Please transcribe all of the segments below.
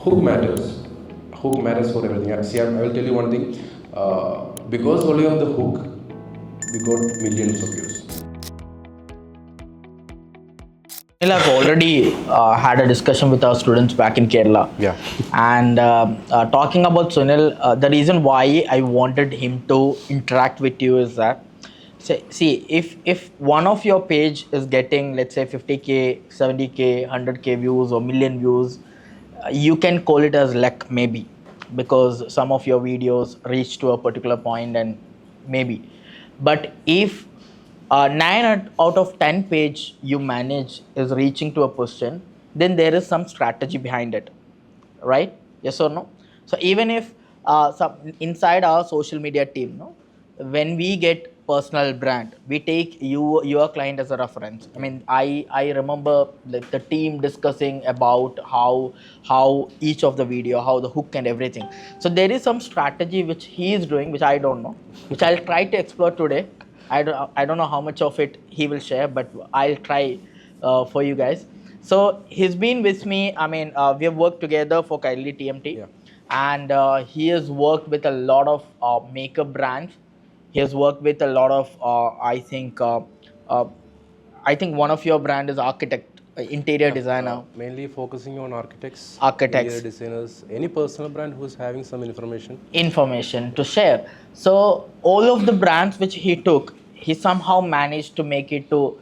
hook matters. Hook matters for everything. See, I will tell you one thing. Because only of the hook, we got millions of views. Well, I've already had a discussion with our students back in Kerala. Yeah. And talking about Sunil, the reason why I wanted him to interact with you is that, see, if one of your page is getting, let's say, 50K, 70K, 100K views or million views, you can call it as luck, maybe, because some of your videos reach to a particular point and maybe. But if 9 out of 10 page you manage is reaching to a person, then there is some strategy behind it, right? Yes or no? So even if some inside our social media team, no, when we get personal brand, we take your client as a reference. I mean, I remember the team discussing about how each of the video, how the hook and everything. So there is some strategy which he is doing, which I don't know, which I'll try to explore today. I don't know how much of it he will share, but I'll try for you guys. So he's been with me. I mean, we have worked together for Kylie TMT, Yeah. and he has worked with a lot of makeup brands. He has worked with a lot of uh, I think one of your brand is architect, interior designer. Mainly focusing on architects, Architects. interior designers, any personal brand who's having some Information to share. So all of the brands which he took, he somehow managed to make it to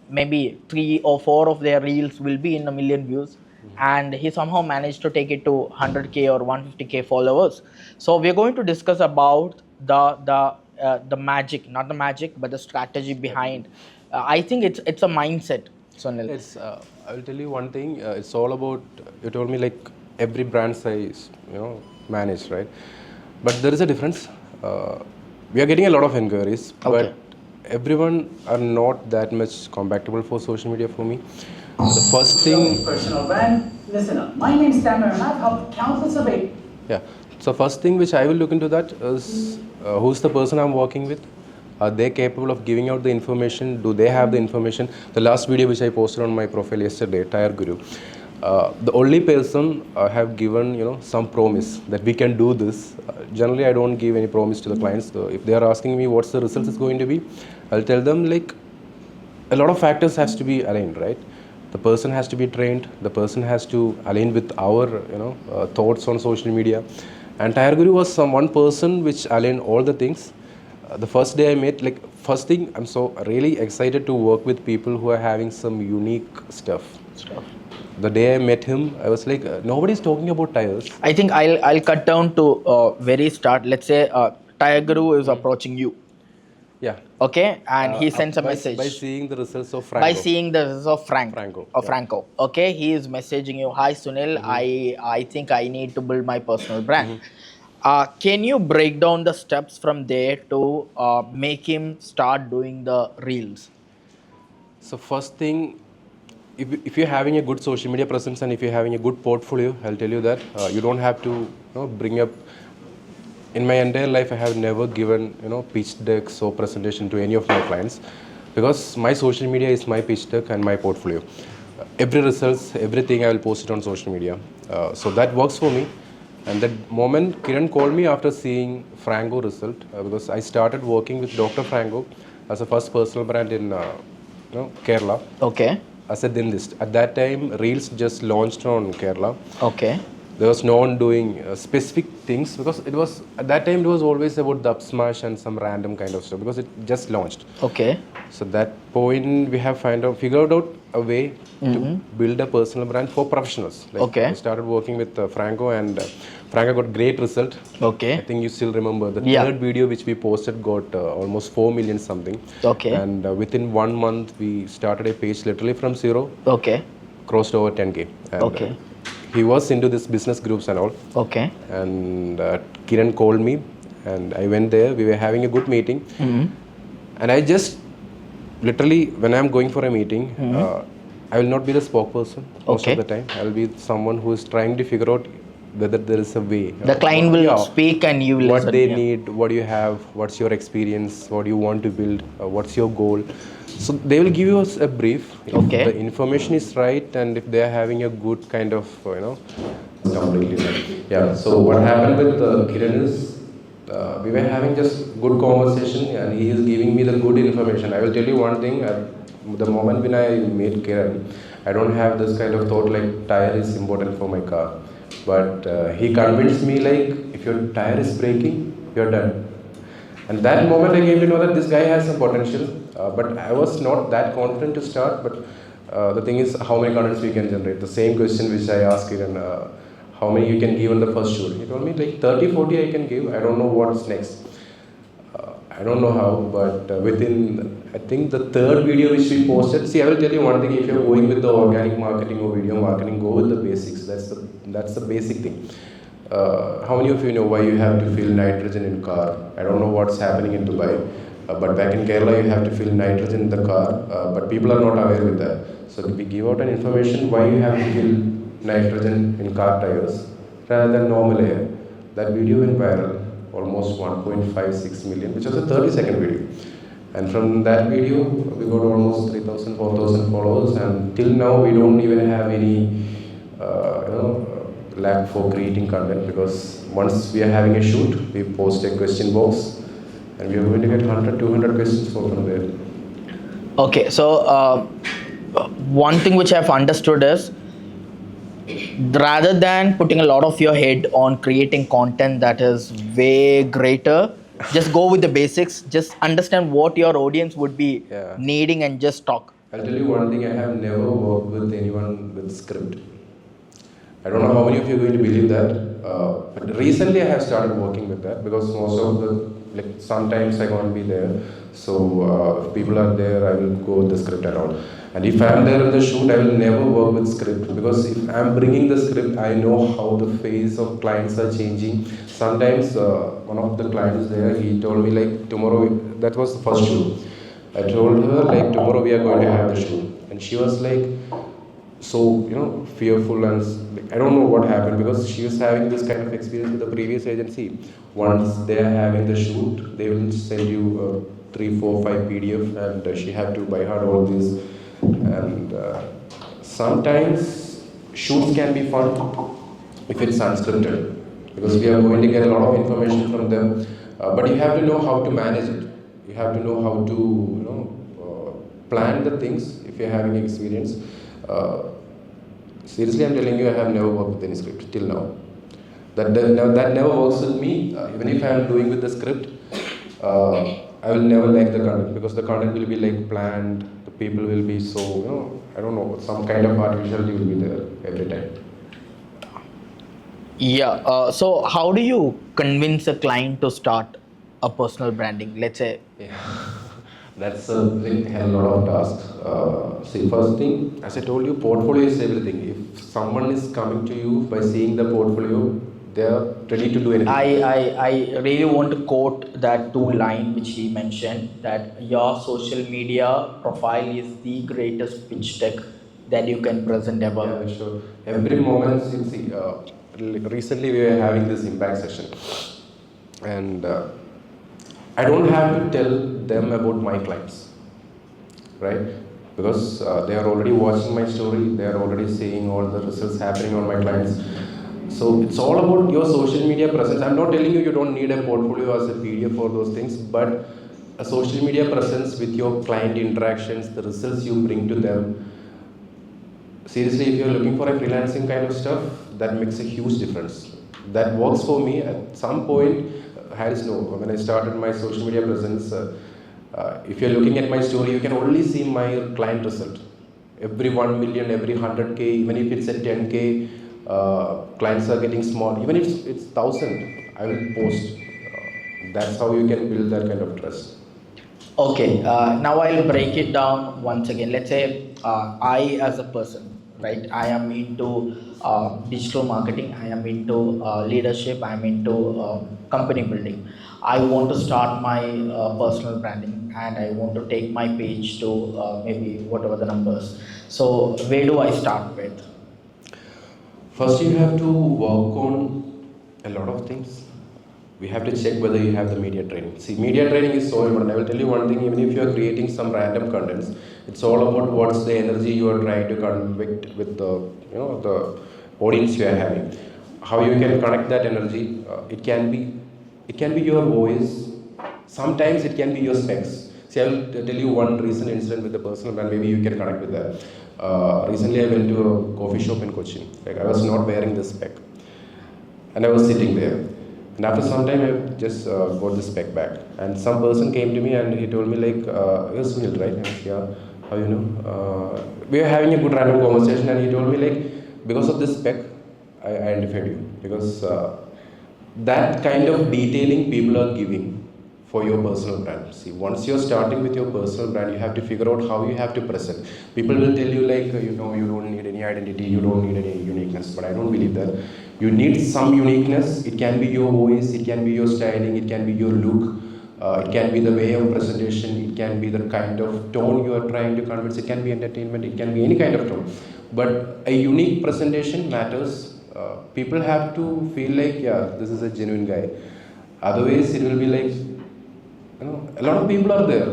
maybe 3 or 4 of their reels will be in a million views, and he somehow managed to take it to 100K or 150K followers. So we're going to discuss about the magic, not the magic, but the strategy behind. I think it's a mindset, Sunil. It's. I will tell you one thing. It's all about. You told me like every brand size, managed, right? But there is a difference. We are getting a lot of inquiries, Okay. but everyone are not that much compatible for social media for me. The first thing. Personal brand. Listen up. My name's Tamer, and I've helped countless of it. Yeah. So first thing which I will look into that is who's the person I'm working with. Are they capable of giving out the information? Do they have the information? The last video which I posted on my profile yesterday, Tire Guru, the only person have given some promise that we can do this. Generally, I don't give any promise to the clients. So if they are asking me what's the results is going to be, I'll tell them like a lot of factors has to be aligned, right? The person has to be trained. The person has to align with our thoughts on social media. And Tire Guru was one person which aligned all the things. The first day I met, first thing, I'm so really excited to work with people who are having some unique stuff. The day I met him, I was like, nobody's talking about tires. I think I'll cut down to very start. Let's say Tiger is approaching you. Yeah. Okay, and he sends a message by seeing the results of Franco. by seeing the results of Franco. Yeah. Franco. Okay, he is messaging you. Hi Sunil, I think I need to build my personal brand. Can you break down the steps from there to make him start doing the reels? So first thing, if you're having a good social media presence and if you're having a good portfolio, I'll tell you that you don't have to bring up. In my entire life, I have never given pitch decks or presentation to any of my clients because my social media is my pitch deck and my portfolio. Every results, everything I will post it on social media. So that works for me. And that moment, Kiran called me after seeing Franco result because I started working with Dr. Franco as a first personal brand in Kerala. Okay. As a dentist. At that time, Reels just launched on Kerala. Okay. There was no one doing specific things because it was at that time it was always about the up smash and some random kind of stuff because it just launched. Okay. So that point we have figured out a way to build a personal brand for professionals. Okay. I started working with Franco and Franco got great result. Okay. I think you still remember the Yeah. third video which we posted got almost 4 million something. Okay. And within 1 month we started a page literally from zero. Okay. Crossed over 10K. And, Okay. he was into this business groups and all. Okay. And Kiran called me and I went there. We were having a good meeting. And I just literally, when I'm going for a meeting, I will not be the spokesperson most of the time. I will be someone who is trying to figure out whether there is a way. The client will speak and you will what listen. they need, what do you have, what's your experience, what do you want to build, what's your goal. So they will give us a brief. If Okay. the information is right and if they are having a good kind of completely done. Yeah. So what happened with Kiran is we were having just good conversation, and he is giving me the good information. I will tell you one thing. The moment when I meet Kiran, I don't have this kind of thought like tire is important for my car, but he convinced me like if your tire is breaking, you're done. And that moment I came to know that this guy has some potential, but I was not that confident to start. But the thing is, how many contents we can generate? The same question which I asked Kiran, how many you can give on the first shoot? He told me like 30, 40 I can give. I don't know what's next. I don't know how, but within, I think the third video which we posted, see, I will tell you one thing, if you're going with the organic marketing or video marketing, go with the basics. That's the basic thing. How many of you know why you have to fill nitrogen in car? I don't know what's happening in Dubai, but back in Kerala you have to fill nitrogen in the car, but people are not aware with that. So we give out an information why you have to fill nitrogen in car tires rather than normal air. That video went viral, almost 1.56 million, which was a 30-second video. And from that video, we got almost 3,000, 4,000 followers, and till now we don't even have any, lack for creating content, because once we are having a shoot, we post a question box, and we are going to get 100, 200 questions from there. Okay, so one thing which I've understood is, rather than putting a lot of your head on creating content that is way greater, just go with the basics. Just understand what your audience would be needing and just talk. I'll tell you one thing, I have never worked with anyone with script. I don't know how many of you are going to believe that, but recently I have started working with that, because most of the, like sometimes I can't be there. So if people are there, I will go with the script and all. And if I am there in the shoot, I will never work with script, because if I am bringing the script, I know how the face of clients are changing. Sometimes one of the clients there, he told me like tomorrow, that was the first shoot. I told her like tomorrow we are going to have the shoot, and she was like so fearful, and I don't know what happened, because she was having this kind of experience with the previous agency. Once they are having the shoot, they will send you 3, 4, 5 PDF, and she had to by heart all these. And sometimes shoots can be fun if it's unscripted, because we are going to get a lot of information from them, but you have to know how to manage it. You have to know how to plan the things if you're having experience. Seriously, I'm telling you, I have never worked with any script till now. That never works with me. Even if I am doing with the script, I will never like the content, because the content will be like planned. The people will be so, I don't know, some kind of artificiality will be there every time. Yeah. So how do you convince a client to start a personal branding? Let's say. Yeah. That's a hell lot of tasks. See, first thing, as I told you, portfolio is everything. If someone is coming to you by seeing the portfolio, they are ready to do anything. I really want to quote that 2 line which he mentioned, that your social media profile is the greatest pitch deck that you can present ever. Yeah, sure. Every moment, see, recently we were having this impact session, and I don't have to tell them about my clients, right? Because they are already watching my story, they are already seeing all the results happening on my clients. So it's all about your social media presence. I'm not telling you you don't need a portfolio as a PDF for those things, but a social media presence with your client interactions, the results you bring to them. Seriously, if you're looking for a freelancing kind of stuff, that makes a huge difference. That works for me. At some point, Haris, no, when I started my social media presence, if you're looking at my story, you can only see my client result. Every 1 million, every 100K, even if it's at 10K, clients are getting small. Even if it's 1,000, I will post. That's how you can build that kind of trust. Okay, now I'll break it down once again. Let's say I as a person, right? I am into digital marketing, I am into leadership, I am into company building. I want to start my personal branding, and I want to take my page to maybe whatever the numbers. So where do I start with? First, you have to work on a lot of things. We have to check whether you have the media training. See, media training is so important. I will tell you one thing, even if you are creating some random contents, it's all about what's the energy you are trying to convey with the, the audience you are having. how you can connect that energy. It can be your voice. Sometimes it can be your specs. See, I will tell you one recent incident with the personal brand. Maybe you can connect with that. Recently, I went to a coffee shop in Cochin. Like, I was not wearing the spec, and I was sitting there. And after some time, I just got the spec back. And some person came to me and he told me like, "You're Sunil, right?" I said, "Yeah." "How you know?" We were having a good random conversation, and he told me like, "Because of this spec, I identified you because." That kind of detailing people are giving for your personal brand. See, once you're starting with your personal brand, you have to figure out how you have to present. People will tell you like, you know, you don't need any identity, you don't need any uniqueness, but I don't believe that. You need some uniqueness. It can be your voice, it can be your styling, it can be your look, it can be the way of presentation, it can be the kind of tone you are trying to convince, it can be entertainment, it can be any kind of tone. But a unique presentation matters. People have to feel like, yeah, this is a genuine guy. Otherwise, it will be like, you know, a lot of people are there.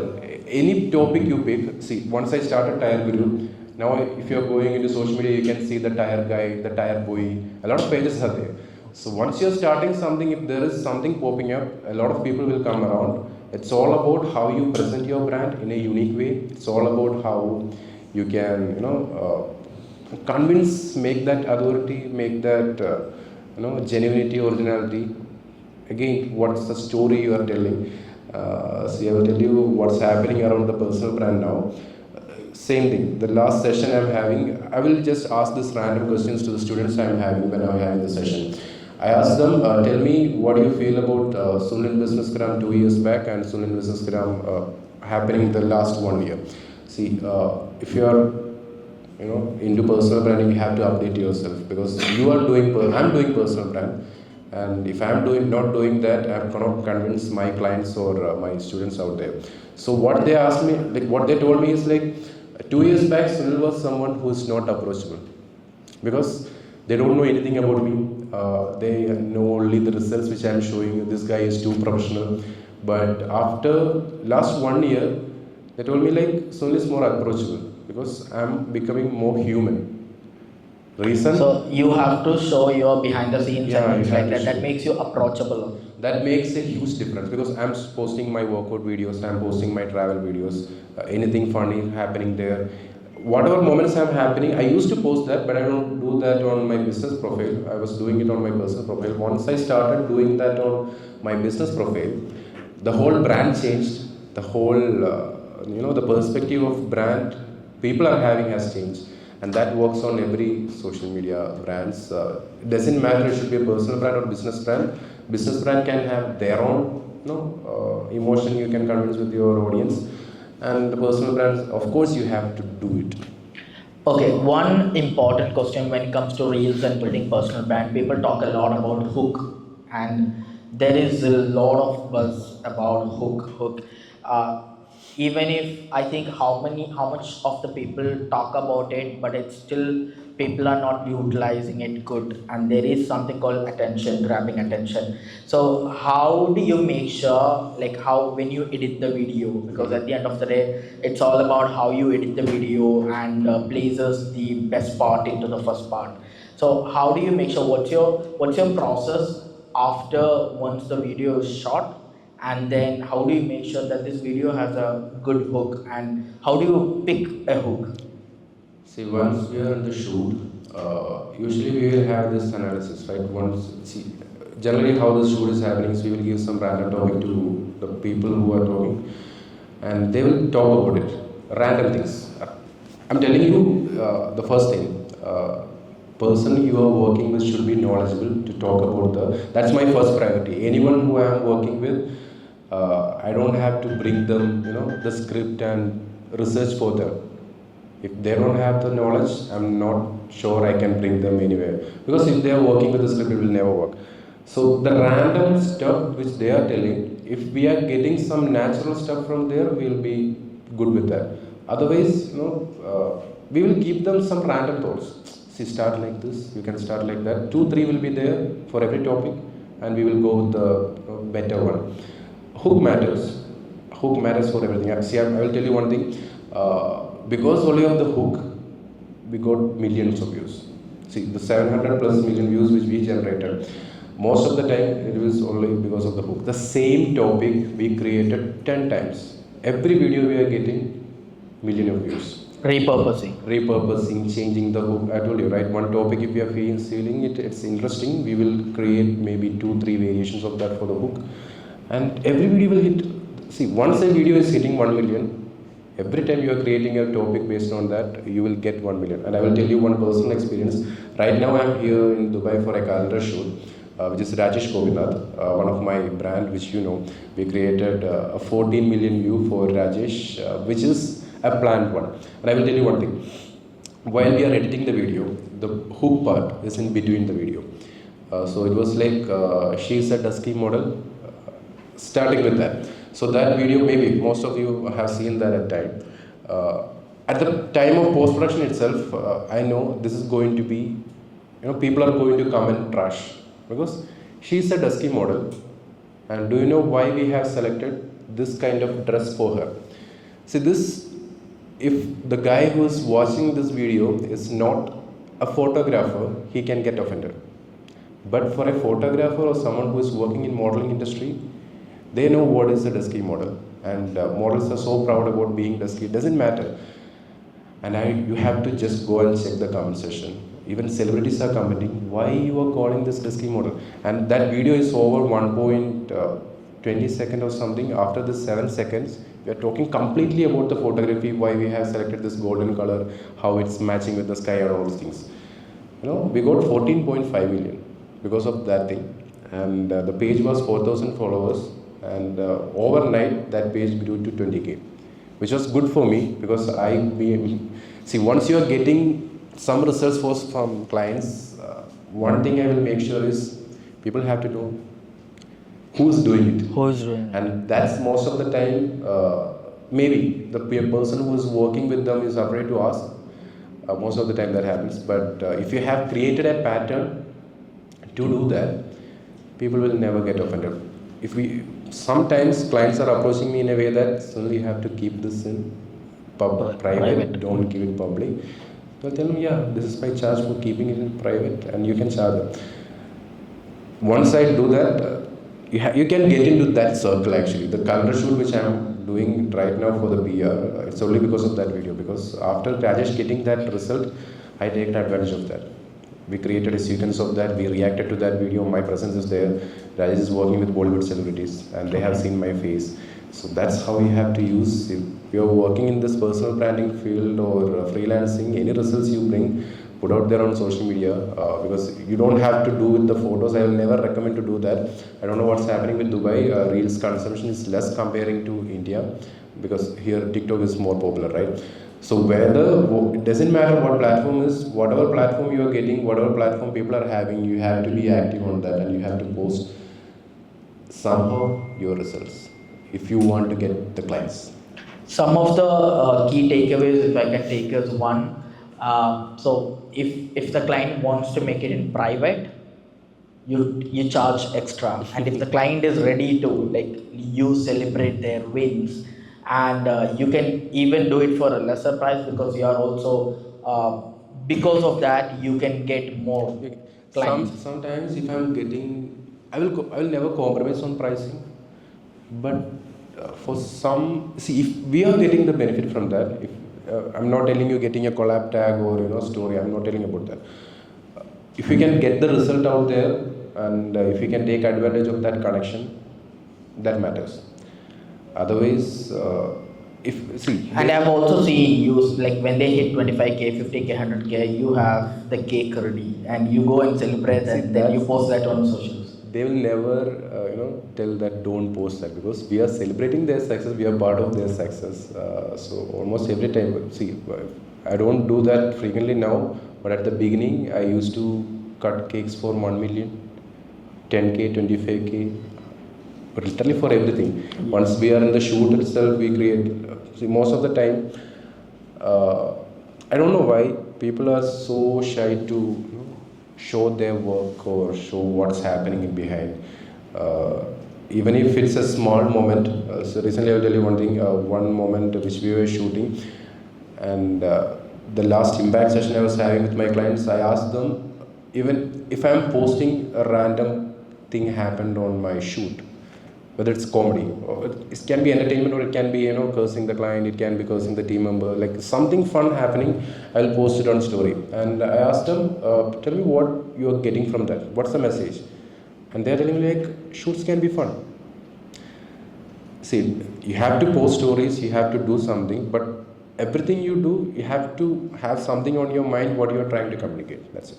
Any topic you pick, see, once I started Tire Guru, now if you're going into social media, you can see the tire guy, the tire boy, a lot of pages are there. So once you're starting something, if there is something popping up, a lot of people will come around. It's all about how you present your brand in a unique way. It's all about how you can, you know, convince, make that authority, make that you know, genuinity, originality. Again, what's the story you are telling? See, I will tell you what's happening around the personal brand now. Same thing. The last session I'm having, I will just ask this random questions to the students I'm having when I'm having the session. I asked them, tell me what do you feel about Sunil Business Gram 2 years back and Sunil Business Gram happening the last 1 year. See, if you are, you know, into personal branding, you have to update yourself because you are doing. I'm doing personal brand, and if I'm not doing that, I cannot convince my clients or my students out there. So what they asked me, like what they told me is like, 2 years back, Sunil was someone who is not approachable because they don't know anything about me. They know only the results which I'm showing you. This guy is too professional. But after last 1 year, they told me like Sunil is more approachable because I'm becoming more human. Reason? So you have to show your behind the scenes Yeah, and things you have like to that. That show. makes you approachable. That makes a huge difference because I'm posting my workout videos, I'm posting my travel videos, anything funny happening there. Whatever moments are happening, I used to post that, but I don't do that on my business profile. I was doing it on my personal profile. Once I started doing that on my business profile, the whole brand changed. The whole, you know, the perspective of brand people are having has changed. And that works on every social media brands. It doesn't matter, it should be a personal brand or business brand. Business brand can have their own, you know, emotion you can convince with your audience. And the personal brands, of course, you have to do it. Okay, one important question when it comes to reels and building personal brand. People talk a lot about hook, and there is a lot of buzz about hook. Even if I think how much of the people talk about it, but it's still people are not utilizing it good, and there is something called attention, grabbing attention. So how do you make sure, like how when you edit the video, because at the end of the day it's all about how you edit the video and places the best part into the first part. So how do you make sure, what's your process after once the video is shot, and then how do you make sure that this video has a good hook, and how do you pick a hook? See, once we are in the shoot, usually we will have this analysis, right? Once, see, generally how the shoot is happening is we will give some random topic to the people who are talking, and they will talk about it, random things. I'm telling you, the first thing, person you are working with should be knowledgeable to talk about that's my first priority. Anyone who I am working with, I don't have to bring them, you know, the script and research for them. If they don't have the knowledge, I'm not sure I can bring them anywhere. Because if they are working with the script, it will never work. So the random stuff which they are telling, if we are getting some natural stuff from there, we'll be good with that. Otherwise, you know, we will give them some random thoughts. See, start like this, you can start like that. 2, 3 will be there for every topic, and we will go with the better one. Hook matters. Hook matters for everything. See, I will tell you one thing. Because only of the hook, we got millions of views. see the 700 plus million views which we generated, most of the time it was only because of the hook. The same topic we created 10 times. Every video we are getting million of views. Repurposing, changing the hook. I told you, right? One topic, if you are feeling it's interesting, we will create maybe 2-3 variations of that for the hook, and every video will hit. See, once a video is hitting 1 million, every time you are creating a topic based on that, you will get 1 million. And I will tell you one personal experience. Right now, I am here in Dubai for a calendar shoot, which is Rajesh Govinath, one of my brand, which you know. We created a 14 million view for Rajesh, which is a planned one. And I will tell you one thing. While we are editing the video, the hook part is in between the video. So it was like she's a dusky model, starting with that. So that video, maybe most of you have seen that at time. At the time of post-production itself, I know this is going to be, people are going to come and trash because she's a dusky model. And do you know why we have selected this kind of dress for her? See, this, if the guy who is watching this video is not a photographer, he can get offended. But for a photographer or someone who is working in modeling industry, they know what is a dusky model, and models are so proud about being dusky. It doesn't matter. And you have to just go and check the comment section. Even celebrities are commenting, why you are calling this dusky model? And that video is over 1.20 seconds or something. After the 7 seconds, we are talking completely about the photography, why we have selected this golden color, how it's matching with the sky and all those things. We got 14.5 million because of that thing. And the page was 4,000 followers. And overnight, that page grew to 20K, which was good for me because see, once you are getting some results from clients, one thing I will make sure is people have to know who's doing it. And that's most of the time, maybe the person who is working with them is afraid to ask. Most of the time that happens. But if you have created a pattern to do that, people will never get offended. Sometimes clients are approaching me in a way that suddenly you have to keep this in private, don't give it public. So I'll tell them, yeah, this is my charge for keeping it in private, and you can charge them. Once I do that, you can get into that circle actually. The calendar shoot which I'm doing right now for the PR, it's only because of that video, because after Rajesh getting that result, I take advantage of that. We created a sequence of that, we reacted to that video, my presence is there. Rajesh is working with Bollywood celebrities and they have seen my face. So that's how we have to use. If you're working in this personal branding field or freelancing, any results you bring, put out there on social media, because you don't have to do with the photos. I will never recommend to do that. I don't know what's happening with Dubai. Reels consumption is less comparing to India, because here TikTok is more popular, right? So it doesn't matter what platform is, whatever platform you are getting, whatever platform people are having, you have to be active on that and you have to post somehow your results if you want to get the clients. Some of the key takeaways, if I can take, is one. So if the client wants to make it in private, you charge extra, and if the client is ready to you celebrate their wins, and you can even do it for a lesser price because you are also because of that you can get more clients. Sometimes if I'm getting, I will never compromise on pricing, but for some, see, if we are getting the benefit from that, if I'm not telling you getting a collab tag or story, I'm not telling about that. If you can get the result out there and if you can take advantage of that connection, that matters. Otherwise, and I've also seen you when they hit 25K, 50K, 100K, you have the cake ready and you go and celebrate and then you post that on socials. They will never, tell that don't post that, because we are celebrating their success, we are part of their success. So almost every time, see, I don't do that frequently now, but at the beginning, I used to cut cakes for 1 million, 10K, 25K. But literally for everything. Once we are in the shoot itself, we create. See, most of the time, I don't know why people are so shy to show their work or show what's happening in behind. Even if it's a small moment. So recently, I'll tell you one thing. One moment which we were shooting, and the last impact session I was having with my clients, I asked them, even if I'm posting a random thing happened on my shoot, whether it's comedy, or it can be entertainment, or it can be, cursing the client, it can be cursing the team member, like something fun happening, I'll post it on story. And I asked them, tell me what you're getting from that. What's the message? And they're telling me like, shoots can be fun. See, you have to post stories, you have to do something, but everything you do, you have to have something on your mind, what you're trying to communicate. That's it.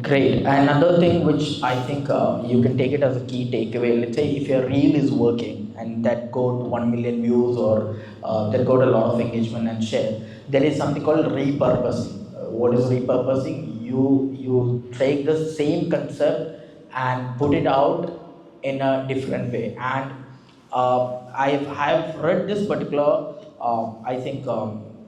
Great. Another thing which I think you can take it as a key takeaway. Let's say if your reel is working and that got 1 million views or that got a lot of engagement and share, there is something called repurposing. What is repurposing? You take the same concept and put it out in a different way. And I have read this particular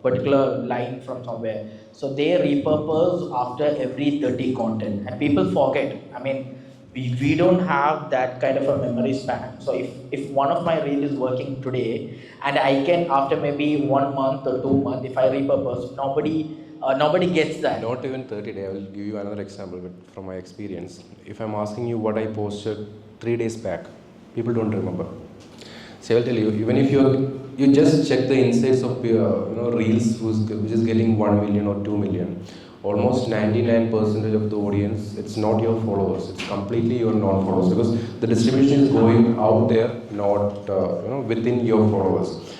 particular line from somewhere. So they repurpose after every 30 content, and people forget. I mean, we don't have that kind of a memory span. So if one of my reel is working today, and I can after maybe 1 month or 2 months, if I repurpose, nobody gets that. Not even 30 days. I will give you another example from my experience. If I'm asking you what I posted 3 days back, people don't remember. So I'll tell you, even if you just check the insights of reels, which is getting 1 million or 2 million, almost 99% of the audience, it's not your followers, it's completely your non-followers, because the distribution is going out there, not within your followers.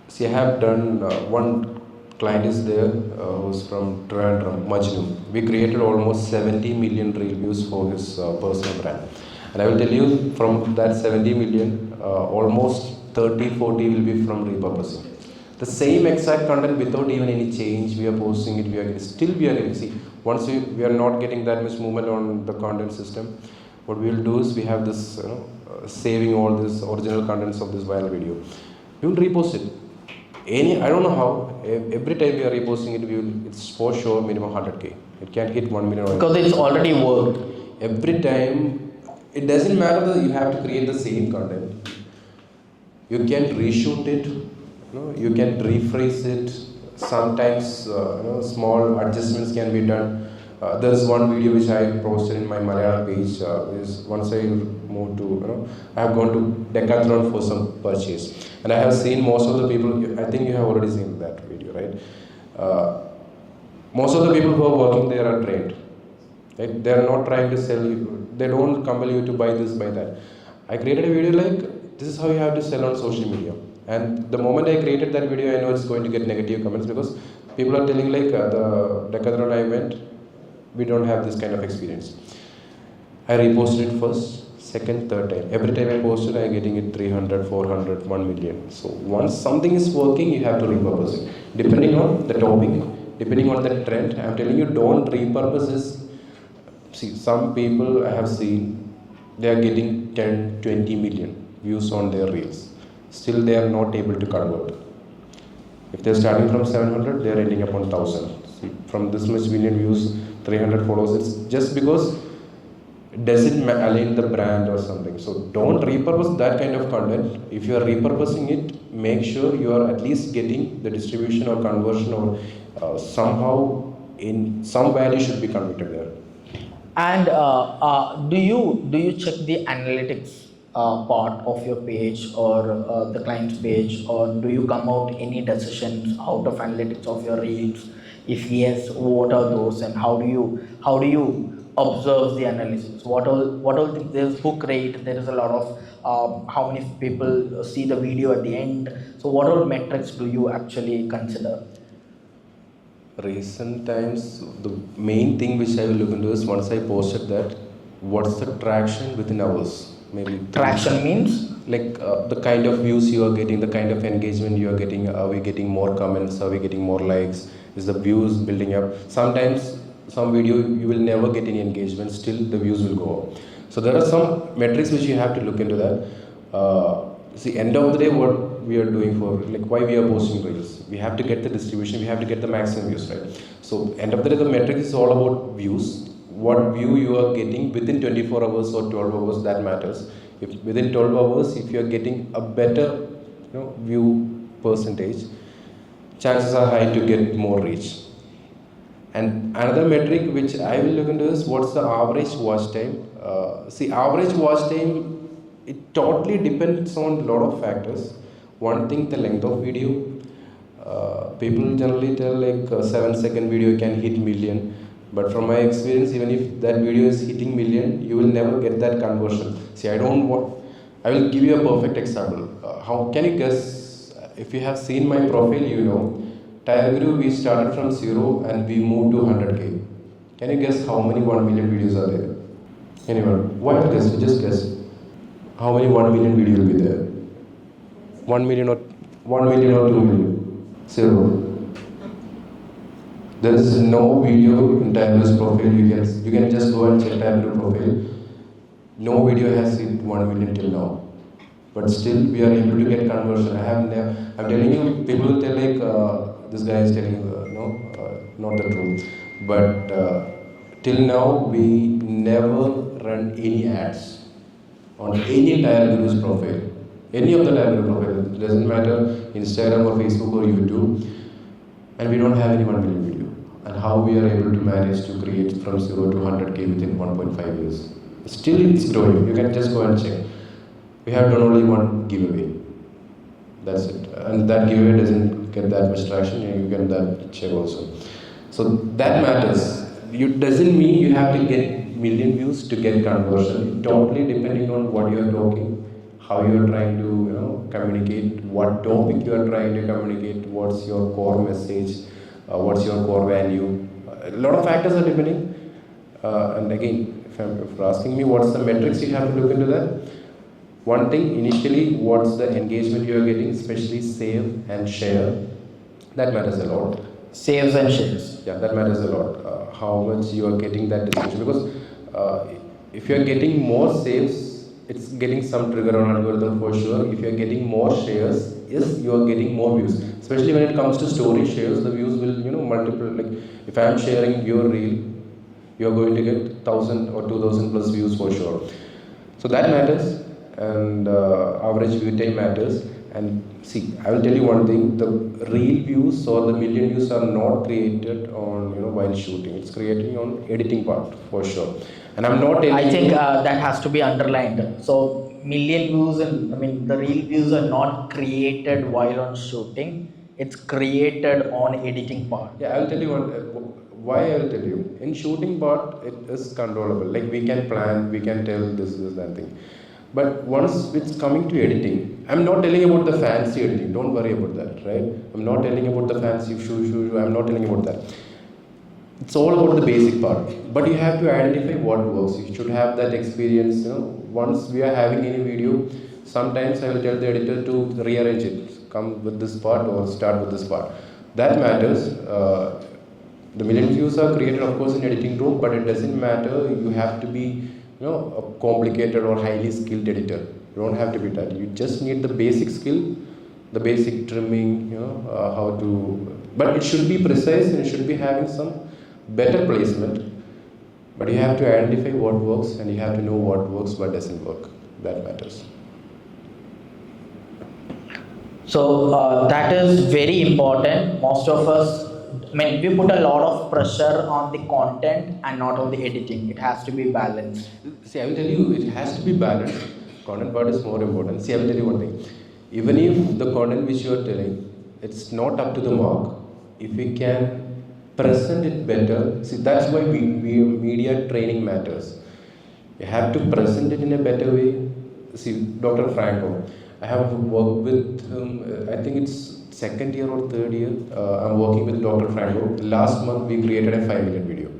See, I have done one client is there who's from Trivandrum, Majnu. We created almost 70 million reel views for his personal brand. And I will tell you, from that 70 million, almost 30-40 will be from repurposing. The same exact content without even any change, we are posting it, we are getting, see, once we are not getting that much movement on the content system, what we will do is we have this, saving all this original contents of this viral video. We will repost it. I don't know how, every time we are reposting it, it's for sure minimum 100K. It can't hit 1 million. Because it's already worked. Every time. It doesn't matter that you have to create the same content. You can reshoot it, you can rephrase it. Sometimes small adjustments can be done. There's one video which I posted in my Malayalam page. Once I moved to, I have gone to Decathlon for some purchase, and I have seen most of the people. I think you have already seen that video, right? Most of the people who are working there are trained. Right? They are not trying to sell you. They don't compel you to buy this, buy that. I created a video like, this is how you have to sell on social media. And the moment I created that video, I know it's going to get negative comments, because people are telling like, the Decathlon I went, we don't have this kind of experience. I reposted it first, second, third time. Every time I posted, I'm getting it 300, 400, 1 million. So once something is working, you have to repurpose it. Depending on the topic, depending on the trend, I'm telling you, don't repurpose this. See, some people I have seen, they are getting 10, 20 million views on their reels. Still, they are not able to convert. If they're starting from 700, they are ending up on 1000. See, from this much million views, 300 followers, it's just because it doesn't align the brand or something. So don't repurpose that kind of content. If you are repurposing it, make sure you are at least getting the distribution or conversion, or somehow in some value should be converted there. And do you check the analytics part of your page or the client's page, or do you come out any decisions out of analytics of your reels? If yes, what are those, and how do you observe the analysis? What all things? There's book rate. There is a lot of how many people see the video at the end. So what all metrics do you actually consider? Recent times, the main thing which I will look into is, once I posted that, what's the traction within hours? Maybe Traction means? like the kind of views you are getting, the kind of engagement you are getting. Are we getting more comments? Are we getting more likes? Is the views building up? Sometimes some video you will never get any engagement, still the views will go up. So there are some metrics which you have to look into that. See, end of the day, what we are doing for, like, why we are posting reels, we have to get the distribution, we have to get the maximum views, right? So end of the day, the metric is all about views. What view you are getting within 24 hours or 12 hours, that matters. If within 12 hours, if you are getting a better view percentage, chances are high to get more reach. And another metric which I will look into is what's the average watch time. See, average watch time, it totally depends on a lot of factors. One thing, the length of video. People generally tell like a 7-second video can hit million, but from my experience, even if that video is hitting million, you will never get that conversion. See, I don't want. I will give you a perfect example. How can you guess? If you have seen my profile, you know. Tiger Guru, we started from zero and we moved to 100k. Can you guess how many 1 million videos are there? Anyone? What guess? Just guess. How many 1 million video will be there? 1 million or 1 million or 2 million? Zero. There is no video in Tiger Guru's profile. You can just go and check Tiger Guru profile. No video has hit 1 million till now. But still, we are able to get conversion. I'm telling you, people will tell like. This guy is telling not the truth, but till now we never run any ads on any Tiger Guru's profile, any of the Tiger Guru profile. It doesn't matter Instagram or Facebook or YouTube, and we don't have any 1 million video. And how we are able to manage to create from 0 to 100k within 1.5 years? Still, it's growing. You can just go and check. We have done only one giveaway. That's it, and that giveaway doesn't get that much traction. You get that check also. So that matters. It doesn't mean you have to get million views to get conversion. Totally depending on what you are talking, how you are trying to communicate, what topic you are trying to communicate, what's your core message, what's your core value. A lot of factors are depending. And again, if you're asking me what's the metrics, you have to look into that. One thing, initially, what's the engagement you are getting, especially save and share, that matters a lot. Saves and shares. Yeah, that matters a lot. How much you are getting that distribution, because if you are getting more saves, it's getting some trigger on algorithm for sure. If you are getting more shares, yes, you are getting more views. Especially when it comes to story shares, the views will multiple. Like if I am sharing your reel, you are going to get 1,000 or 2,000 plus views for sure. So that matters. And average view time matters. And see, I will tell you one thing: the real views or the million views are not created on while shooting. It's creating on editing part for sure. And I'm not. I think that has to be underlined. So million views and the real views are not created while on shooting. It's created on editing part. Yeah, I will tell you why I will tell you. In shooting part, it is controllable. Like we can plan, we can tell this, that thing. But once it's coming to editing, I'm not telling about the fancy editing. Don't worry about that, right? I'm not telling about the fancy shoo. I'm not telling about that. It's all about the basic part. But you have to identify what works. You should have that experience. Once we are having any video, sometimes I will tell the editor to rearrange it. Come with this part or start with this part. That matters. The million views are created, of course, in editing room, but it doesn't matter. You have to be a complicated or highly skilled editor. You don't have to be that. You just need the basic skill, the basic trimming, how to, but it should be precise and it should be having some better placement. But you have to identify what works and you have to know what works, what doesn't work. That matters. So that is very important. Most of us, we put a lot of pressure on the content and not on the editing. It has to be balanced. See, I will tell you, it has to be balanced. Content part is more important. See, I will tell you one thing. Even if the content which you are telling, it's not up to the mark, if we can present it better, see, that's why media training matters. You have to present it in a better way. See, Dr. Franco, I have worked with him, I think it's second year or third year. I'm working with Dr. Franco. Last month, we created a 5 million video.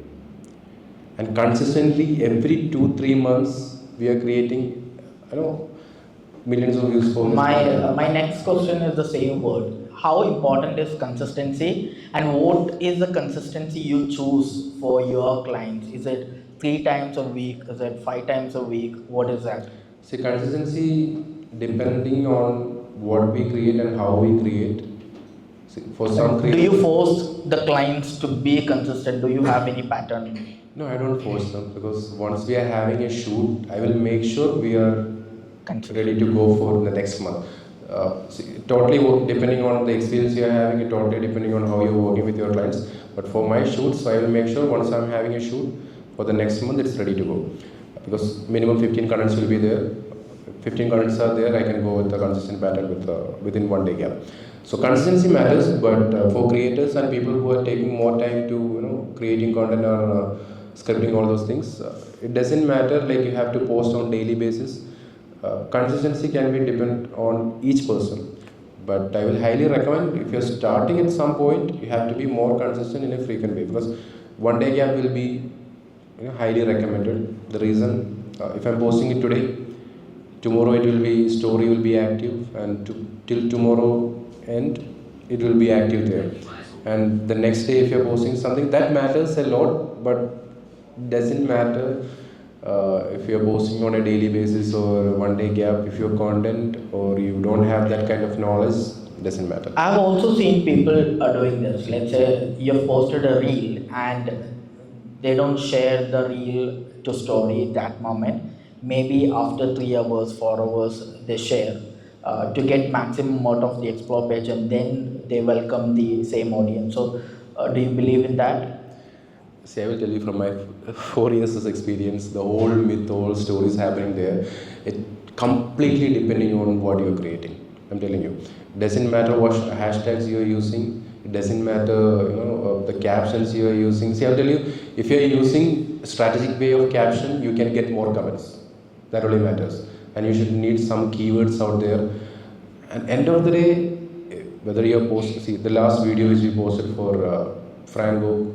And consistently, every 2-3 months, we are creating, millions of views for my next question is the same word. How important is consistency, and what is the consistency you choose for your clients? Is it 3 times a week? Is it 5 times a week? What is that? See, consistency depending on what we create and how we create. See, for some do you force the clients to be consistent? Do you have any pattern? No, I don't force them, because once we are having a shoot, I will make sure we are ready to go for the next month. Totally depending on the experience you are having, it totally depending on how you're working with your clients. But for my shoots, I will make sure once I'm having a shoot for the next month, it's ready to go, because minimum 15 contents will be there. 15 contents are there, I can go with the consistent pattern within 1 day gap. So consistency matters, but for creators and people who are taking more time to creating content or scripting all those things, it doesn't matter like you have to post on daily basis. Consistency can be depend on each person, but I will highly recommend if you're starting at some point, you have to be more consistent in a frequent way, because 1 day gap will be highly recommended. The reason, if I'm posting it today, tomorrow it will be story will be active, and till tomorrow end it will be active there, and the next day if you're posting something, that matters a lot, but doesn't matter if you're posting on a daily basis or 1 day gap. If your content or you don't have that kind of knowledge, doesn't matter. I've also seen people are doing this. Let's say you've posted a reel and they don't share the reel to story that moment. Maybe after 3 hours, 4 hours, they share to get maximum amount of the explore page, and then they welcome the same audience. So, do you believe in that? See, I will tell you from my 4 years of experience, the whole myth, whole stories happening there. It completely depending on what you're creating. I'm telling you, doesn't matter what hashtags you're using. It doesn't matter, the captions you're using. See, I'll tell you, if you're using strategic way of caption, you can get more comments. That only matters, and you should need some keywords out there. And end of the day, whether you're posting, see the last video which we posted for Franco.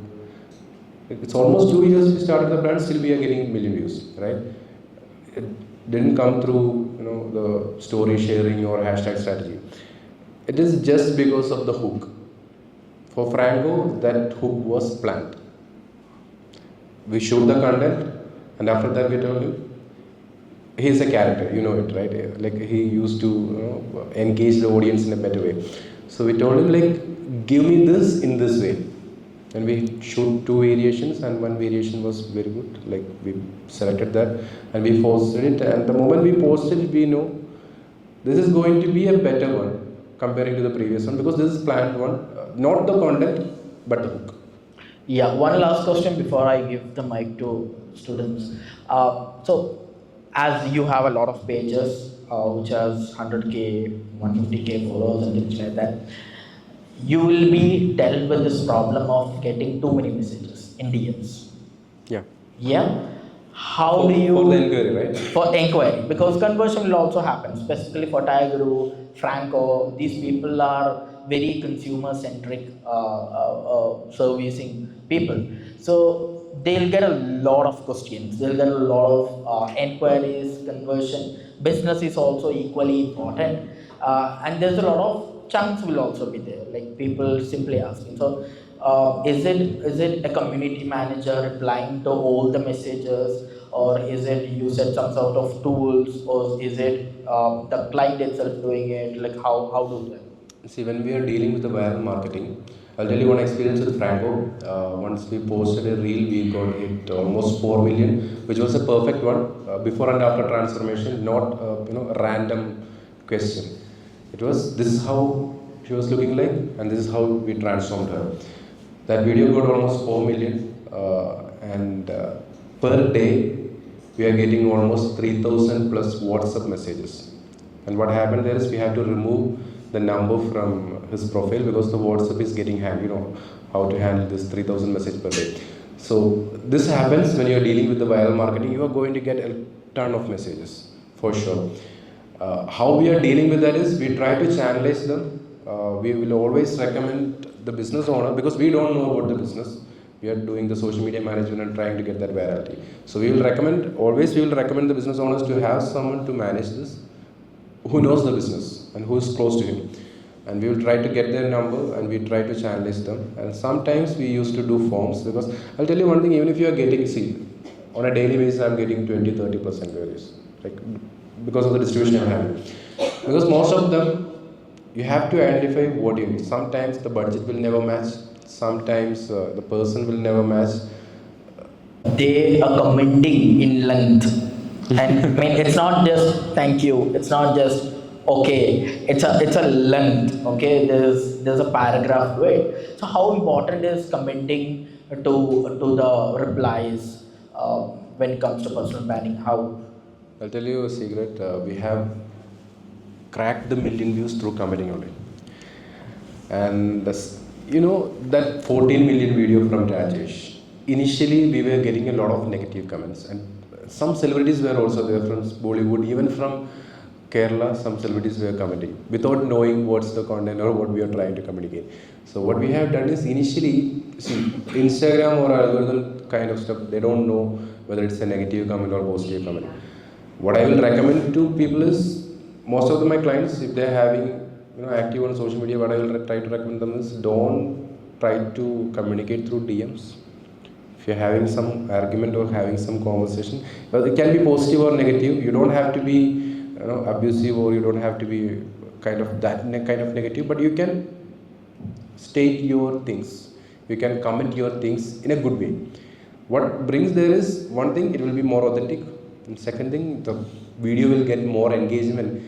It's almost 2 years we started the brand, still we are getting million views, right? It didn't come through, the story sharing or hashtag strategy. It is just because of the hook. For Franco, that hook was planned. We shoot the content, and after that we told you, he's a character, you know it, right? Like he used to engage the audience in a better way. So we told him, like, give me this in this way. And we shoot 2 variations, and 1 variation was very good. Like we selected that and we posted it. And the moment we posted it, we know this is going to be a better one comparing to the previous one, because this is planned one, not the content, but the hook. Yeah, one last question before I give the mic to students. So, as you have a lot of pages which has 100k, 150k followers and things like that, you will be dealt with this problem of getting too many messages in DMs. Yeah. Yeah. How do you for the inquiry, right? For inquiry, because conversion will also happen, specifically for Tigeru, Franco. These people are very consumer centric servicing people, so they'll get a lot of questions, they'll get a lot of inquiries. Conversion business is also equally important, and there's a lot of chunks will also be there, like people simply asking. So is it a community manager replying to all the messages, or is it you set some sort of tools, or is it the client itself doing it? Like how do that? See, when we are dealing with the viral marketing, I'll tell you one experience with Franco. Once we posted a reel, we got it almost 4 million, which was a perfect one, before and after transformation, not a random question. It was, this is how she was looking like, and this is how we transformed her. That video got almost 4 million, and per day we are getting almost 3,000 plus WhatsApp messages. And what happened there is we have to remove the number from his profile, because the WhatsApp is getting hacked. You know how to handle this 3,000 messages per day. So this happens when you are dealing with the viral marketing. You are going to get a ton of messages for sure. How we are dealing with that is we try to channelize them. We will always recommend the business owner, because we don't know about the business. We are doing the social media management and trying to get that virality. So we will recommend the business owners to have someone to manage this, who knows the business and who is close to him. And we will try to get their number and we try to channelize them. And sometimes we used to do forms, because I'll tell you one thing, even if you are getting, see, on a daily basis I'm getting 20-30% inquiries, like because of the distribution I'm having. Because most of them, you have to identify what you need. Sometimes the budget will never match, sometimes the person will never match. They are commenting in length, and I mean, it's not just thank you, it's not just okay, it's a length. Okay, there's a paragraph to it. So how important is commenting to the replies when it comes to personal branding? How? I'll tell you a secret. We have cracked the million views through commenting only. And that 14 million video from Rajesh. Initially, we were getting a lot of negative comments, and some celebrities were also there from Bollywood, even from Kerala. Some celebrities were commenting without knowing what's the content or what we are trying to communicate. So what we have done is initially, see, Instagram or algorithm kind of stuff. They don't know whether it's a negative comment or positive comment. What I will recommend to people is, most of my clients, if they're having active on social media, what I will try to recommend them is, don't try to communicate through DMs. If you're having some argument or having some conversation, well, it can be positive or negative. You don't have to be abusive, or you don't have to be kind of negative, but you can state your things. You can comment your things in a good way. What brings there is, one thing, it will be more authentic, and second thing, the video will get more engagement.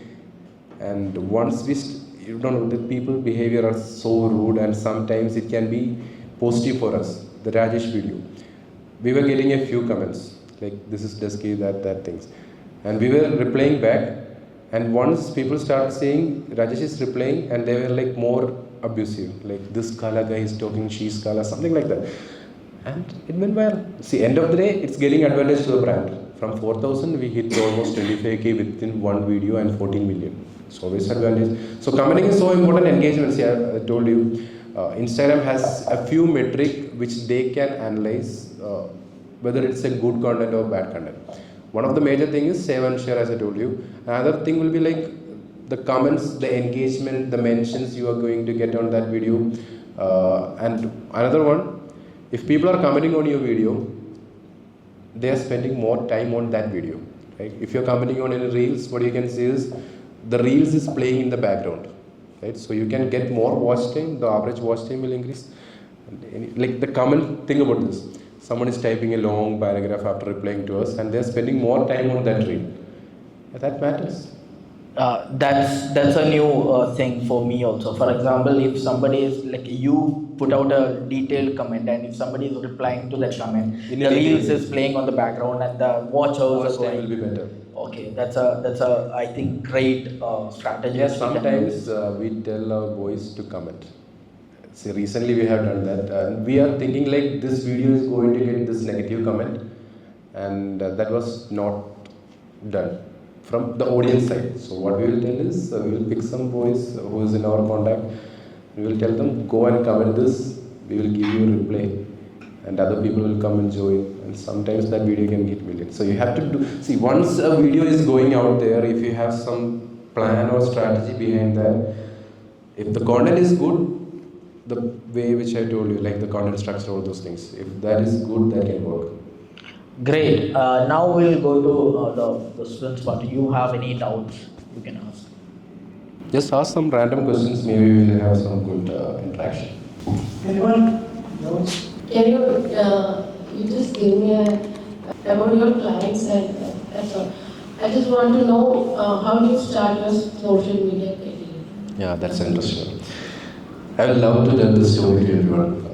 And once the people behavior are so rude, and sometimes it can be positive for us. The Rajesh video, we were getting a few comments like, this is dusky, that things, and we were replying back. And once people start saying Rajesh is replying, and they were like more abusive, like, this Kala guy is talking, she's Kala, something like that, and it went well. See, end of the day, it's getting advantage to the brand. From 4,000, we hit almost 25k within one video and 14 million. So always advantage. So commenting is so important. Engagement. See, I told you, Instagram has a few metric which they can analyze whether it's a good content or bad content. One of the major thing is save and share, as I told you. Another thing will be like the comments, the engagement, the mentions you are going to get on that video. And another one, if people are commenting on your video, they are spending more time on that video. Right? If you're commenting on any reels, what you can see is, the reels is playing in the background, right? So you can get more watch time. The average watch time will increase. Like the common thing about this, someone is typing a long paragraph after replying to us, and they're spending more time on that reel. That matters. That's a new thing for me also. For example, if somebody is like, you put out a detailed comment, and if somebody is replying to that comment, the reels is playing on the background, and the watch hours will be better. Okay, that's a I think great strategy. Yes, sometimes we tell our boys to comment. See, recently we have done that, and we are thinking like, this video is going to get this negative comment, and that was not done from the audience side. So what we will tell is, we will pick some boys who is in our contact. We will tell them, go and comment this. We will give you a reply, and other people will come and join. And sometimes that video can get millions. So you have to see, once a video is going out there, if you have some plan or strategy behind that, if the content is good, the way which I told you, like the content structure, all those things, if that is good, that can work. Great. Now we'll go to the students part. You have any doubts, you can ask. Just ask some random questions, maybe we will have some good interaction. Anyone? No? Can you just give me about your clients and that's all. I just want to know how do you start your social media career? Yeah, that's interesting. I would love to tell this story to everyone.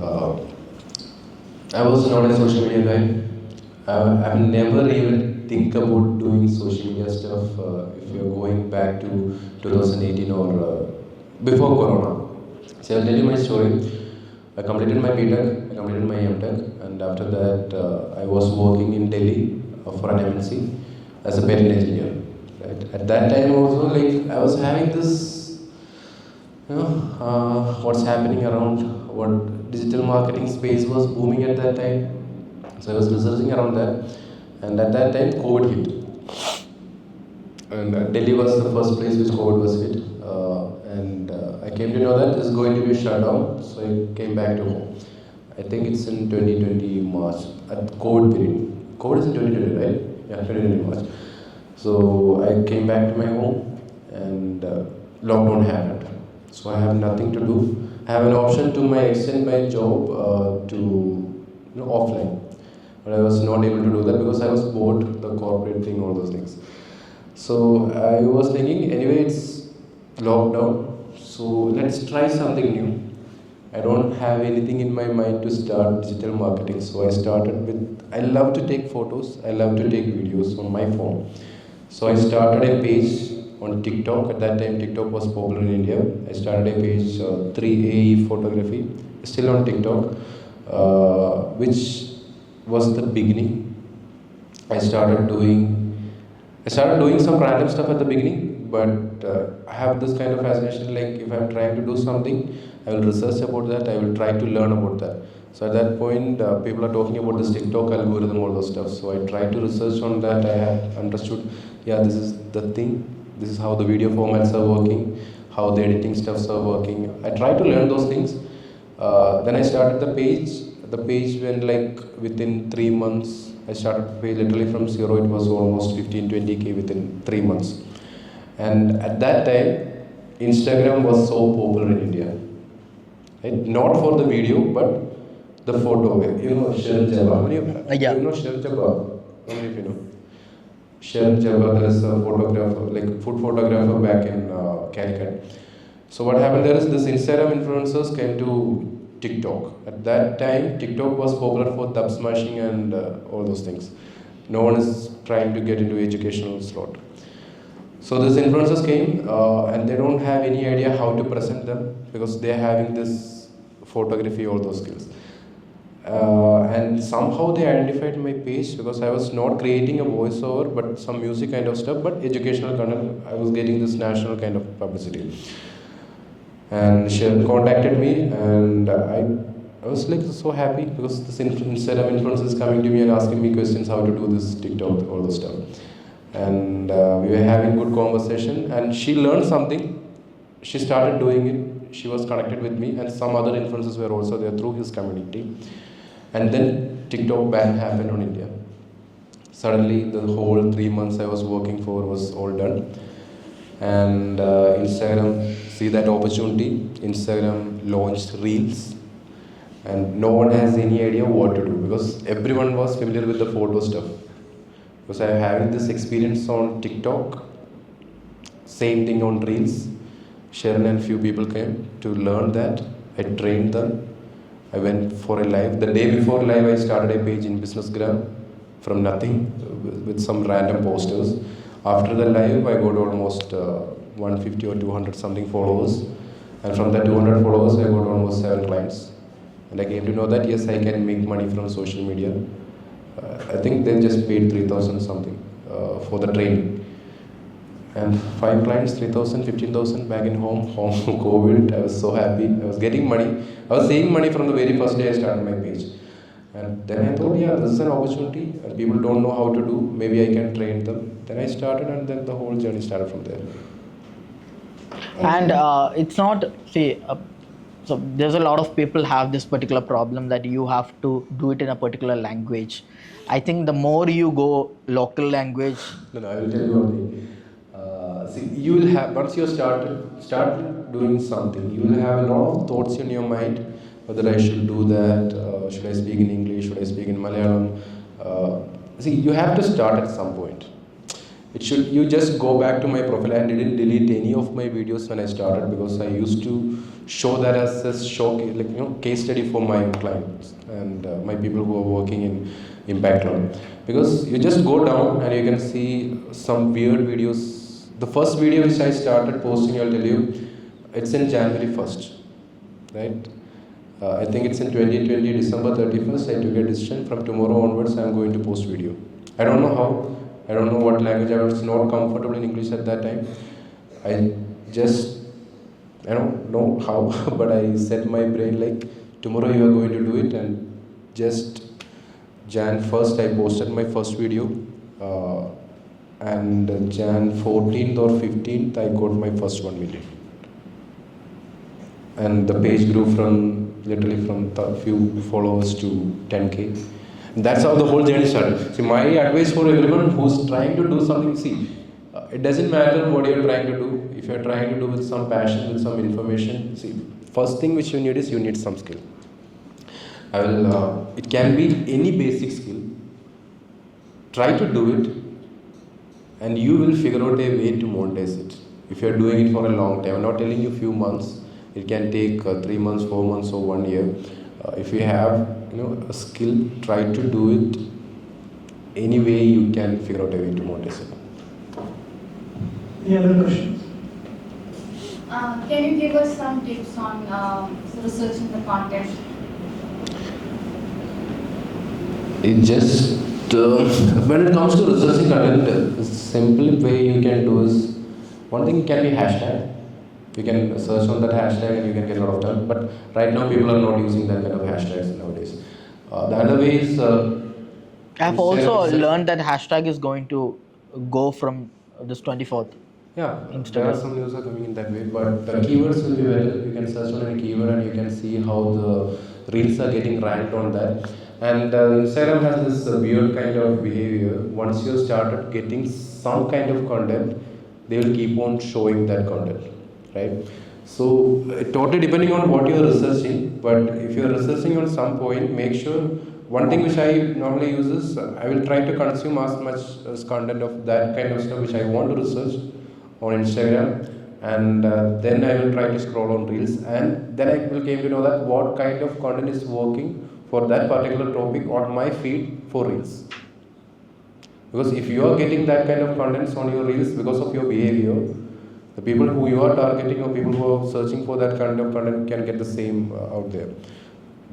I was not a social media guy. I've never even think about doing social media stuff if you're going back to 2018 or before Corona. So I'll tell you my story. I completed my BTech, I completed my MTech, and after that I was working in Delhi for an MNC as a patent engineer. Right? At that time also, like, I was having this, what's happening around, what digital marketing space was booming at that time. So I was researching around that, and at that time COVID hit. And Delhi was the first place which COVID was hit. And I came to know that it's going to be shut down, so I came back to home. I think it's in 2020 March, at COVID period. COVID is in 2020, right? Yeah, 2020 March. So I came back to my home, and lockdown happened. So I have nothing to do. I have an option to extend my job to offline, but I was not able to do that because I was bored, the corporate thing, all those things. So I was thinking, anyway, it's lockdown, so let's try something new. I don't have anything in my mind to start digital marketing, so I started with. I love to take photos, I love to take videos on my phone. So I started a page on TikTok. At that time, TikTok was popular in India. I started a page 3AE photography, still on TikTok, which was the beginning. I started doing some random stuff at the beginning, but I have this kind of fascination. Like if I'm trying to do something, I will research about that. I will try to learn about that. So at that point, people are talking about this TikTok algorithm, all those stuff. So I tried to research on that. I had understood, yeah, this is the thing. This is how the video formats are working, how the editing stuffs are working. I tried to learn those things. Then I started the page. The page went like within 3 months. I started the page literally from zero. It was almost 15-20K within 3 months. And at that time, Instagram was so popular in India. Right? Not for the video, but the photo. You know, Sharon Jabba. How many of you? Yeah. You know Sharon Jabba? How many of you know? Sharon Jabba, there is a photographer, like food photographer back in Calicut. So what happened there is this Instagram influencers came to TikTok. At that time, TikTok was popular for dub smashing and all those things. No one is trying to get into educational slot. So these influencers came and they don't have any idea how to present them because they're having this photography, all those skills. And somehow they identified my page because I was not creating a voiceover but some music kind of stuff, but educational content. I was getting this national kind of publicity. And she contacted me, and I was like so happy because this Instagram influencer is coming to me and asking me questions how to do this TikTok, all this stuff. And we were having good conversation, and she learned something. She started doing it. She was connected with me, and some other influencers were also there through his community. And then TikTok ban happened on India. Suddenly, the whole 3 months I was working for was all done. And Instagram see that opportunity. Instagram launched Reels, and no one has any idea what to do because everyone was familiar with the photo stuff. Because I am having this experience on TikTok, same thing on Reels. Sharon and few people came to learn that. I trained them. I went for a live. The day before live, I started a page in Businessgram from nothing with some random posters. After the live, I got almost 150 or 200 something followers. And from that 200 followers, I got almost 7 clients. And I came to know that, yes, I can make money from social media. I think they just paid 3,000 something for the training. And 5 clients, 3,000, 15,000 back in home, COVID. I was so happy. I was getting money. I was saving money from the very first day I started my page. And then I thought, yeah, this is an opportunity and people don't know how to do. Maybe I can train them. Then I started, and then the whole journey started from there. And it's not, so there's a lot of people have this particular problem that you have to do it in a particular language. I think the more you go local language. No, I will tell you one thing. See, you will have, once you start doing something, you will have a lot of thoughts in your mind, whether I should do that, should I speak in English, should I speak in Malayalam. See, you have to start at some point. You just go back to my profile. I didn't delete any of my videos when I started because I used to show that as a show, like, case study for my clients and my people who are working in impact learning. Because you just go down and you can see some weird videos. The first video which I started posting, I'll tell you, it's in January 1st, right? I think it's in 2020, December 31st, I took a decision. From tomorrow onwards, I'm going to post video. I don't know how, I don't know what language. I was not comfortable in English at that time. I don't know how, but I set my brain like, tomorrow you are going to do it. And just Jan 1st, I posted my first video. And Jan 14th or 15th, I got my first 1 million. And the page grew literally from a few followers to 10K. And that's how the whole journey started. See, my advice for everyone who's trying to do something, it doesn't matter what you're trying to do. If you're trying to do with some passion, with some information, first thing which you need is you need some skill. It can be any basic skill. Try to do it, and you will figure out a way to monetize it. If you're doing it for a long time, I'm not telling you few months, it can take 3 months, 4 months or 1 year. If you have a skill, try to do it any way you can figure out a way to monetize it. Any other questions? Can you give us some tips on researching the content? It just when it comes to researching content, the simple way you can do is, one thing can be hashtag. You can search on that hashtag and you can get a lot of time. But right now people are not using that kind of hashtags nowadays. The other way is I've also learned that hashtag is going to go from this 24th. yeah, there Instagram. are some news are coming in that way, but the keywords will be better. You can search on any keyword and you can see how the reels are getting ranked on that. And Instagram has this weird kind of behavior. Once you started getting some kind of content, they will keep on showing that content, right? So totally depending on what you are researching, but if you are researching on some point, make sure, one thing which I normally use is I will try to consume as much as content of that kind of stuff which I want to research on Instagram, and then I will try to scroll on reels, and then I will came to know that what kind of content is working for that particular topic on my feed for reels. Because if you are getting that kind of contents on your reels because of your behavior, the people who you are targeting or people who are searching for that kind of content can get the same out there.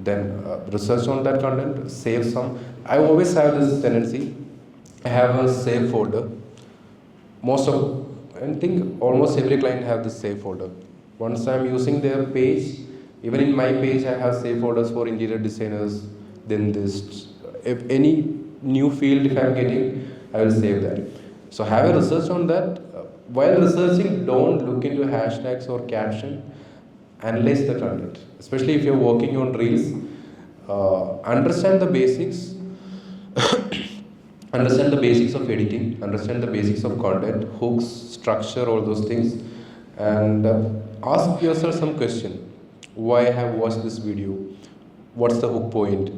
Then research on that content, save some. I always have this tendency, I have a save folder. I think almost every client have this save folder. Once I'm using their page, even in my page I have save folders for interior designers, then this, if any new field if I'm getting, I will save that. So have a research on that. While researching, don't look into hashtags or caption, analyze the content. Especially if you're working on reels, understand the basics, understand the basics of editing, understand the basics of content, hooks, structure, all those things, and ask yourself some question. Why I have watched this video? What's the hook point?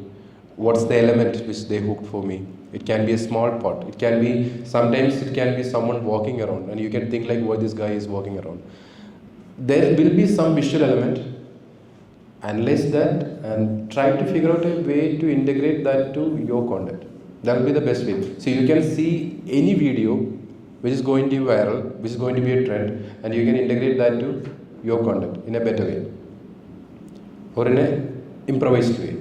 What's the element which they hooked for me? It can be a small part. It can be, sometimes it can be someone walking around and you can think like why this guy is walking around. There will be some visual element. Analyze that and try to figure out a way to integrate that to your content. That will be the best way. So you can see any video which is going to be viral, which is going to be a trend, and you can integrate that to your content in a better way or in a improvised way.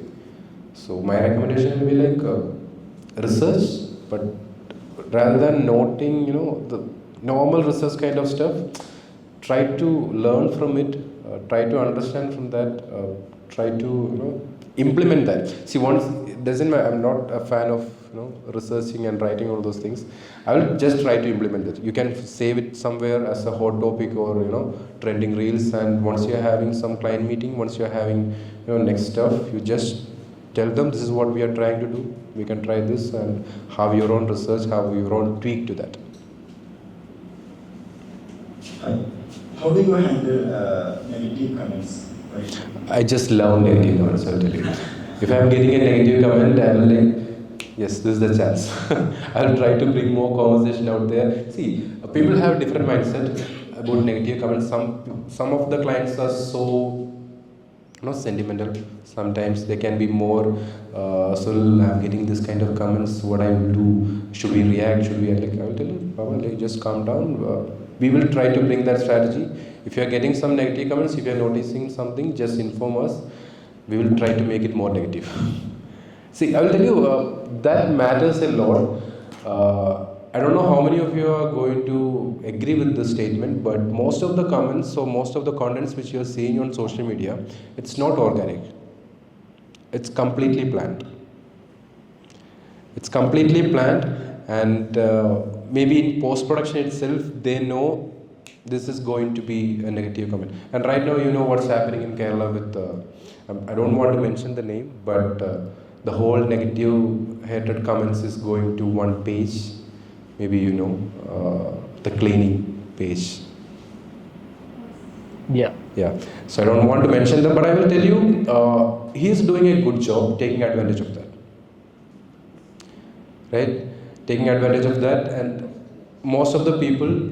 So my recommendation will be like research, but rather than noting, the normal research kind of stuff, try to learn from it, try to understand from that, try to implement that. See, once it doesn't matter, I'm not a fan of researching and writing all those things. I will just try to implement it. You can save it somewhere as a hot topic or trending reels, and once you're having some client meeting, once you're having next stuff, you just tell them this is what we are trying to do, we can try this, and have your own research, have your own tweak to that. How do you handle negative comments? I just love negative comments, I'll tell you. If I'm getting a negative comment, I will like, yes, this is the chance. I'll try to bring more conversation out there. See, people have different mindset about negative comments. Some of the clients are so sentimental. Sometimes they can be more, so I'm getting this kind of comments, what I will do, should we react, I will tell you, Baba, just calm down. We will try to bring that strategy. If you are getting some negative comments, if you are noticing something, just inform us. We will try to make it more negative. See, I will tell you, that matters a lot. I don't know how many of you are going to agree with this statement, but most of the comments or most of the contents which you are seeing on social media, it's not organic. It's completely planned. It's completely planned, and maybe in post-production itself, they know this is going to be a negative comment. And right now, you know what's happening in Kerala with, I don't want to mention the name, but the whole negative hatred comments is going to one page. Maybe the cleaning page. Yeah. So I don't want to mention them, but I will tell you, he is doing a good job taking advantage of that. Right? Taking advantage of that, and most of the people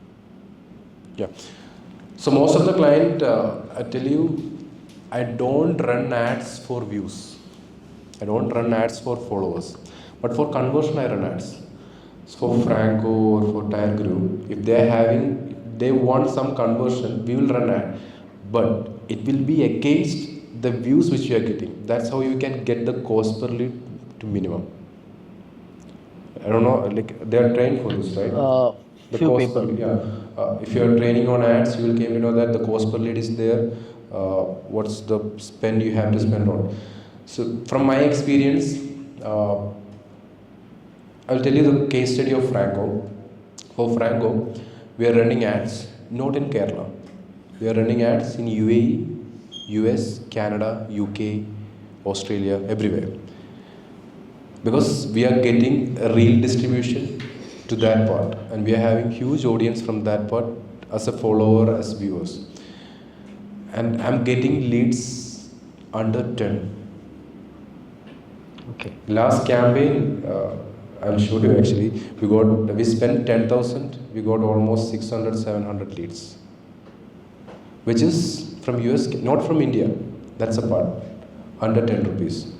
Yeah. So most of the client, I tell you, I don't run ads for views. I don't run ads for followers. But for conversion, I run ads. So for Franco or for Tire Group, if they want some conversion, we will run ad. But it will be against the views which you are getting. That's how you can get the cost per lead to minimum. I don't know, like they are trained for this, right? The Few cost people. per, yeah. If you are training on ads, you will came to know that the cost per lead is there. What's the spend you have to spend on? So from my experience, I'll tell you the case study of Franco. For Franco, we are running ads not in Kerala. We are running ads in UAE, US, Canada, UK, Australia, everywhere. Because we are getting a real distribution to that part, and we are having huge audience from that part as a follower, as viewers. And I'm getting leads under 10. Okay. Last campaign, I'll show you actually. We spent 10,000. We got almost 600, 700 leads, which is from US, not from India. That's a part under 10 rupees.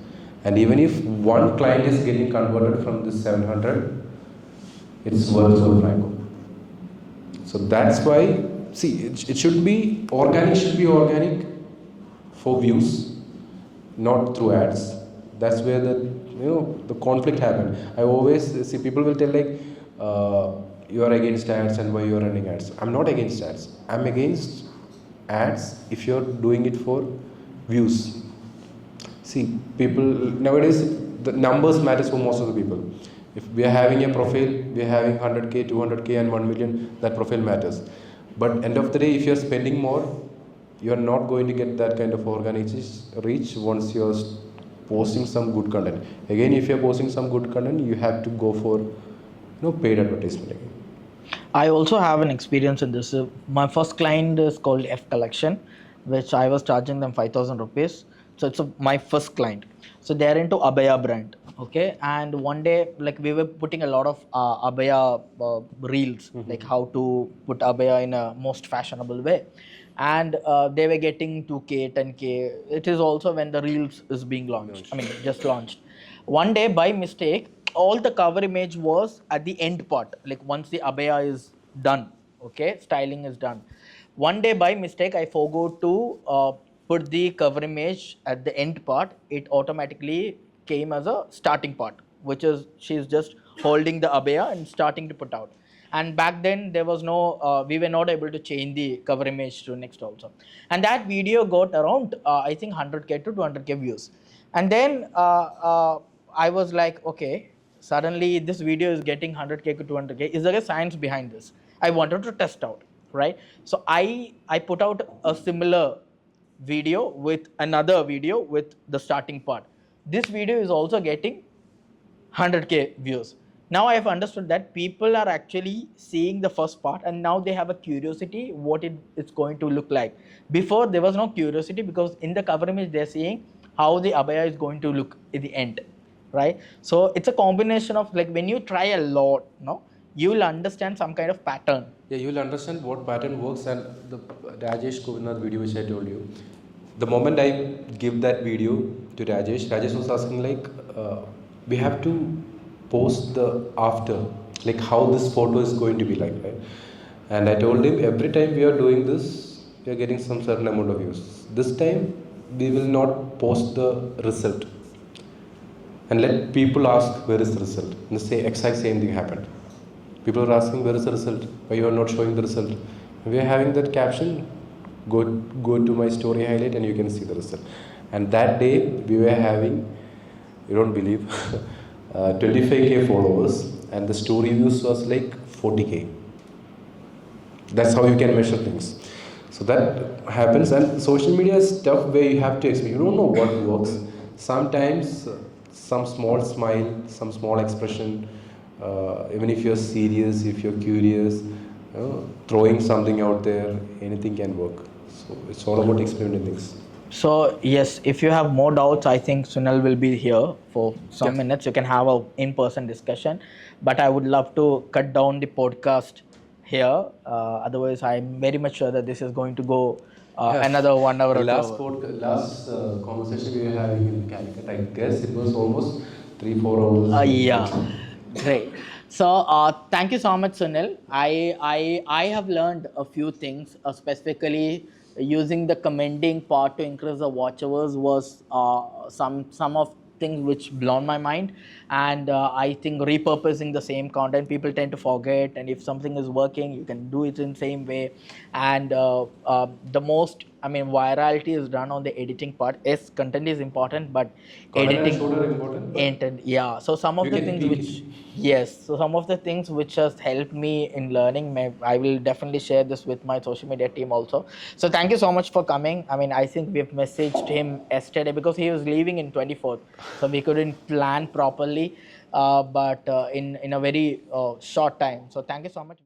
And even if one client is getting converted from this 700, it's worth so Franco. So that's why, see, it should be organic for views, not through ads. That's where the conflict happen. I always see people will tell like, you are against ads and why you are running ads. I'm not against ads. I'm against ads if you're doing it for views. See, people nowadays, the numbers matters for most of the people. If we are having a profile, we are having 100k, 200k, and 1 million. That profile matters. But end of the day, if you are spending more, you are not going to get that kind of organic reach once you are posting some good content. Again, if you are posting some good content, you have to go for paid advertisement again. I also have an experience in this. My first client is called F Collection, which I was charging them 5,000 rupees. So it's my first client. So they're into abaya brand. Okay. And one day, like we were putting a lot of abaya reels, like how to put abaya in a most fashionable way. And they were getting 2K, 10K. It is also when the reels is being launched. I mean, just launched. One day, by mistake, all the cover image was at the end part, like once the abaya is done, okay, styling is done. One day, by mistake, I forgot to put the cover image at the end part. It automatically came as a starting part, which is she's just holding the abaya and starting to put out. And back then there was no we were not able to change the cover image to next also. And that video got around I think 100k to 200k views. And then I was like, okay, suddenly this video is getting 100k to 200k. Is there a science behind this? I wanted to test out, right? So I put out a similar video with another video with the starting part. This video is also getting 100k views. Now I have understood that people are actually seeing the first part, and now they have a curiosity what it's going to look like. Before there was no curiosity, because in the cover image they're seeing how the abaya is going to look at the end, right? So it's a combination of, like, when you try a lot, you will understand some kind of pattern. Yeah, you will understand what pattern works. And the Rajesh Kovinath video which I told you, the moment I give that video to Rajesh was asking like, we have to post the after, like how this photo is going to be like, right? And I told him every time we are doing this, we are getting some certain amount of views. This time we will not post the result and let people ask where is the result. And the exact same thing happened. People are asking where is the result, why you are not showing the result. We are having that caption, go to my story highlight and you can see the result. And that day we were having, you don't believe, 25k followers, and the story views was like 40k. That's how you can measure things. So that happens, and social media is tough where you have to explain. You don't know what works. Sometimes some small smile, some small expression, even if you're serious, if you're curious, throwing something out there, anything can work. So it's all about experimenting things. So yes, if you have more doubts, I think Sunil will be here for some minutes. You can have a in-person discussion, but I would love to cut down the podcast here. Otherwise, I'm very much sure that this is going to go Yeah. another 1 hour The or 2 last hours. last conversation we were having in Calicut, I guess it was almost 3-4 hours. Yeah, great. So thank you so much, Sunil. I have learned a few things, specifically using the commending part to increase the watch hours was some of things which blown my mind, and I think repurposing the same content, people tend to forget, and if something is working, you can do it in same way, and the most, I mean, virality is done on the editing part. Yes, content is important, but Content and editing shoot are important, but and yeah, so some of you the can things tweak which it. yes, so some of the things which has helped me in learning, I will definitely share this with my social media team also. So thank you so much for coming. I mean, I think we've messaged him yesterday because he was leaving in 24th, so we couldn't plan properly, but in a very short time. So thank you so much.